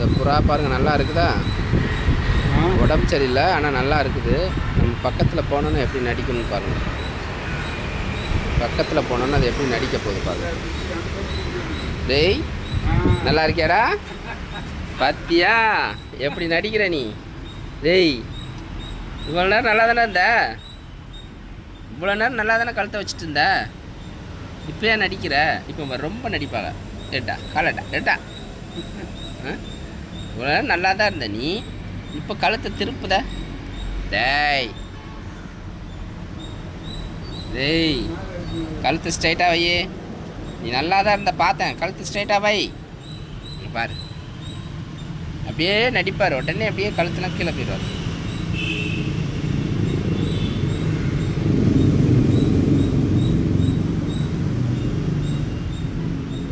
அந்த புறா பாருங்கள் நல்லா இருக்குதா? உடம்பு சரியில்லை, ஆனால் நல்லா இருக்குது. நம்ம பக்கத்தில் போனோன்னு எப்படி நடிக்கணும்னு பாருங்கள். பக்கத்தில் போனோன்னு அது எப்படி நடிக்க போகுது பாருங்கள். டேய், நல்லா இருக்கியாடா? பாத்தியா எப்படி நடிக்கிற நீ? டேய், இவ்வளோ நேரம் நல்லா தானே இருந்த? இவ்வளோ நேரம் நல்லா தானே கழுத்தை வச்சுட்டு இருந்த? இப்போ ஏன் நடிக்கிற? இப்போ ரொம்ப நடிப்பாங்க. ஏட்டா காலட்டா ஏட்டா, இவ்வளோ நேரம் நல்லா தான் இருந்த நீ, இப்போ கழுத்தை திருப்புத. டேய் டேய், கழுத்து ஸ்ட்ரைட்டாக வை. நீ நல்லா தான் இருந்த பார்த்தேன், கழுத்து ஸ்ட்ரைட்டாக வை. பாரு, அப்படியே நடிப்பார், உடனே அப்படியே கழுத்துலாம் கீழே போயிடுவார்.